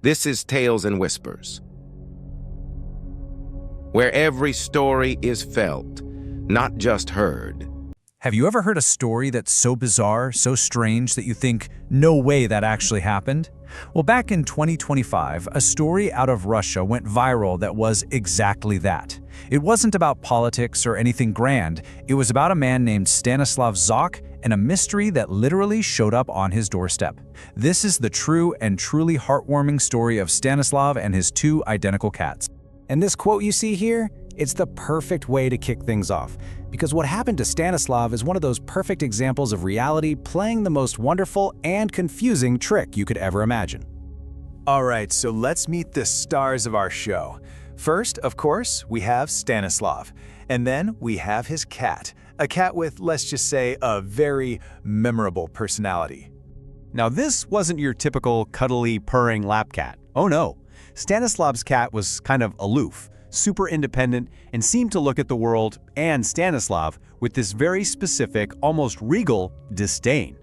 This is Tales and Whispers, where every story is felt, not just heard. Have you ever heard a story that's so bizarre, so strange that you think, no way that actually happened? Well, back in 2025, a story out of Russia went viral that was exactly that. It wasn't about politics or anything grand. It was about a man named Stanislav Zak and a mystery that literally showed up on his doorstep. This is the true and truly heartwarming story of Stanislav and his two identical cats. And this quote you see here, it's the perfect way to kick things off. Because what happened to Stanislav is one of those perfect examples of reality playing the most wonderful and confusing trick you could ever imagine. Alright, so let's meet the stars of our show. First, of course, we have Stanislav. And then we have his cat. A cat with, let's just say, a very memorable personality. Now this wasn't your typical cuddly, purring lap cat. Oh no. Stanislav's cat was kind of aloof, super independent, and seemed to look at the world and Stanislav with this very specific, almost regal disdain.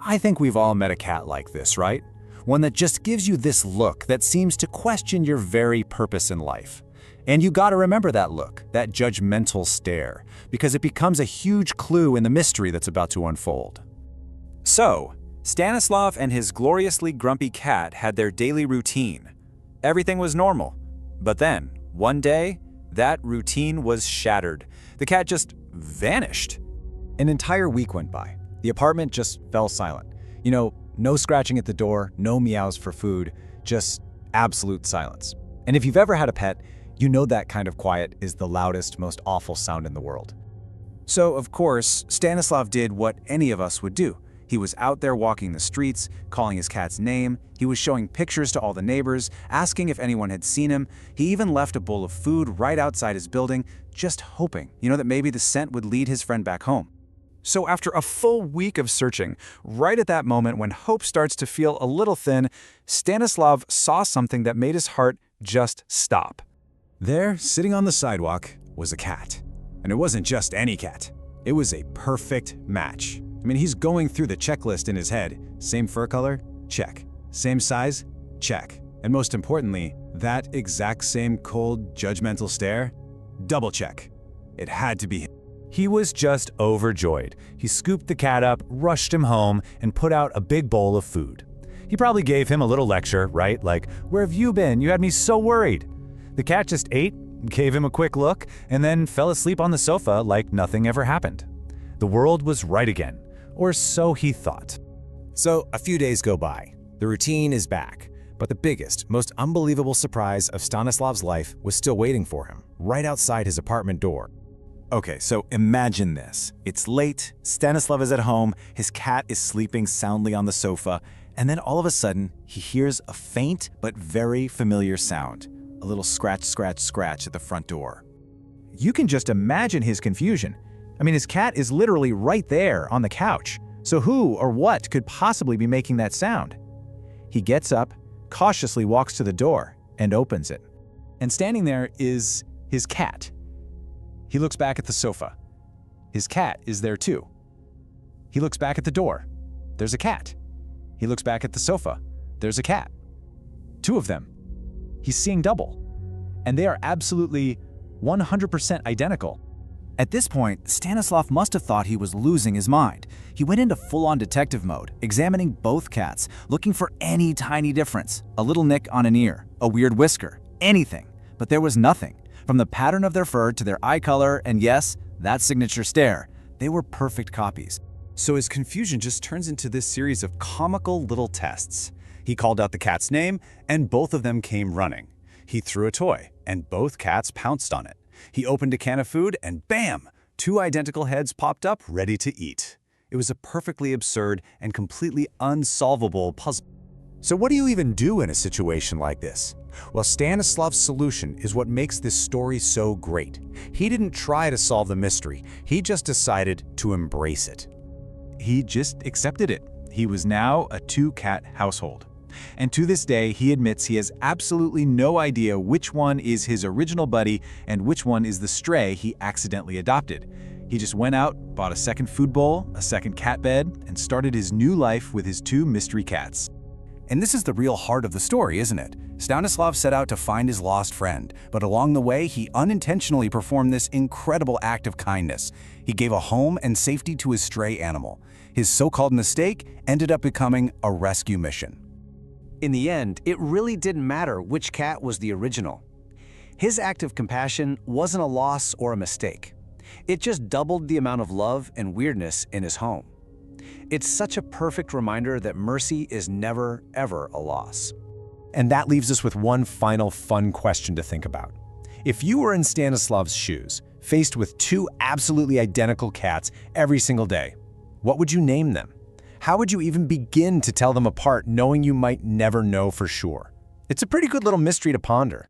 I think we've all met a cat like this, right? One that just gives you this look that seems to question your very purpose in life. And you gotta remember that look, that judgmental stare, because it becomes a huge clue in the mystery that's about to unfold. So, Stanislav and his gloriously grumpy cat had their daily routine. Everything was normal. But then, one day, that routine was shattered. The cat just vanished. An entire week went by. The apartment just fell silent. No scratching at the door, no meows for food, just absolute silence. And if you've ever had a pet, you know that kind of quiet is the loudest, most awful sound in the world. So, of course, Stanislav did what any of us would do. He was out there walking the streets, calling his cat's name. He was showing pictures to all the neighbors, asking if anyone had seen him. He even left a bowl of food right outside his building, just hoping, that maybe the scent would lead his friend back home. So after a full week of searching, right at that moment when hope starts to feel a little thin, Stanislav saw something that made his heart just stop. There, sitting on the sidewalk, was a cat. And it wasn't just any cat. It was a perfect match. He's going through the checklist in his head. Same fur color? Check. Same size? Check. And most importantly, that exact same cold, judgmental stare? Double check. It had to be him. He was just overjoyed. He scooped the cat up, rushed him home, and put out a big bowl of food. He probably gave him a little lecture, right? Like, "Where have you been? You had me so worried." The cat just ate, gave him a quick look, and then fell asleep on the sofa like nothing ever happened. The world was right again, or so he thought. So a few days go by. The routine is back. But the biggest, most unbelievable surprise of Stanislav's life was still waiting for him, right outside his apartment door. Okay, so imagine this. It's late, Stanislav is at home, his cat is sleeping soundly on the sofa, and then all of a sudden, he hears a faint but very familiar sound. A little scratch, scratch, scratch at the front door. You can just imagine his confusion. His cat is literally right there on the couch. So who or what could possibly be making that sound? He gets up, cautiously walks to the door, and opens it. And standing there is his cat. He looks back at the sofa. His cat is there too. He looks back at the door. There's a cat. He looks back at the sofa. There's a cat. Two of them. He's seeing double. And they are absolutely 100% identical. At this point, Stanislav must have thought he was losing his mind. He went into full-on detective mode, examining both cats, looking for any tiny difference. A little nick on an ear, a weird whisker, anything. But there was nothing. From the pattern of their fur to their eye color, and yes, that signature stare, they were perfect copies. So his confusion just turns into this series of comical little tests. He called out the cat's name, and both of them came running. He threw a toy, and both cats pounced on it. He opened a can of food, and bam! Two identical heads popped up, ready to eat. It was a perfectly absurd and completely unsolvable puzzle. So what do you even do in a situation like this? Well, Stanislav's solution is what makes this story so great. He didn't try to solve the mystery, he just decided to embrace it. He just accepted it. He was now a two-cat household. And to this day, he admits he has absolutely no idea which one is his original buddy and which one is the stray he accidentally adopted. He just went out, bought a second food bowl, a second cat bed, and started his new life with his two mystery cats. And this is the real heart of the story, isn't it? Stanislav set out to find his lost friend, but along the way, he unintentionally performed this incredible act of kindness. He gave a home and safety to his stray animal. His so-called mistake ended up becoming a rescue mission. In the end, it really didn't matter which cat was the original. His act of compassion wasn't a loss or a mistake. It just doubled the amount of love and weirdness in his home. It's such a perfect reminder that mercy is never, ever a loss. And that leaves us with one final fun question to think about. If you were in Stanislav's shoes, faced with two absolutely identical cats every single day, what would you name them? How would you even begin to tell them apart knowing you might never know for sure? It's a pretty good little mystery to ponder.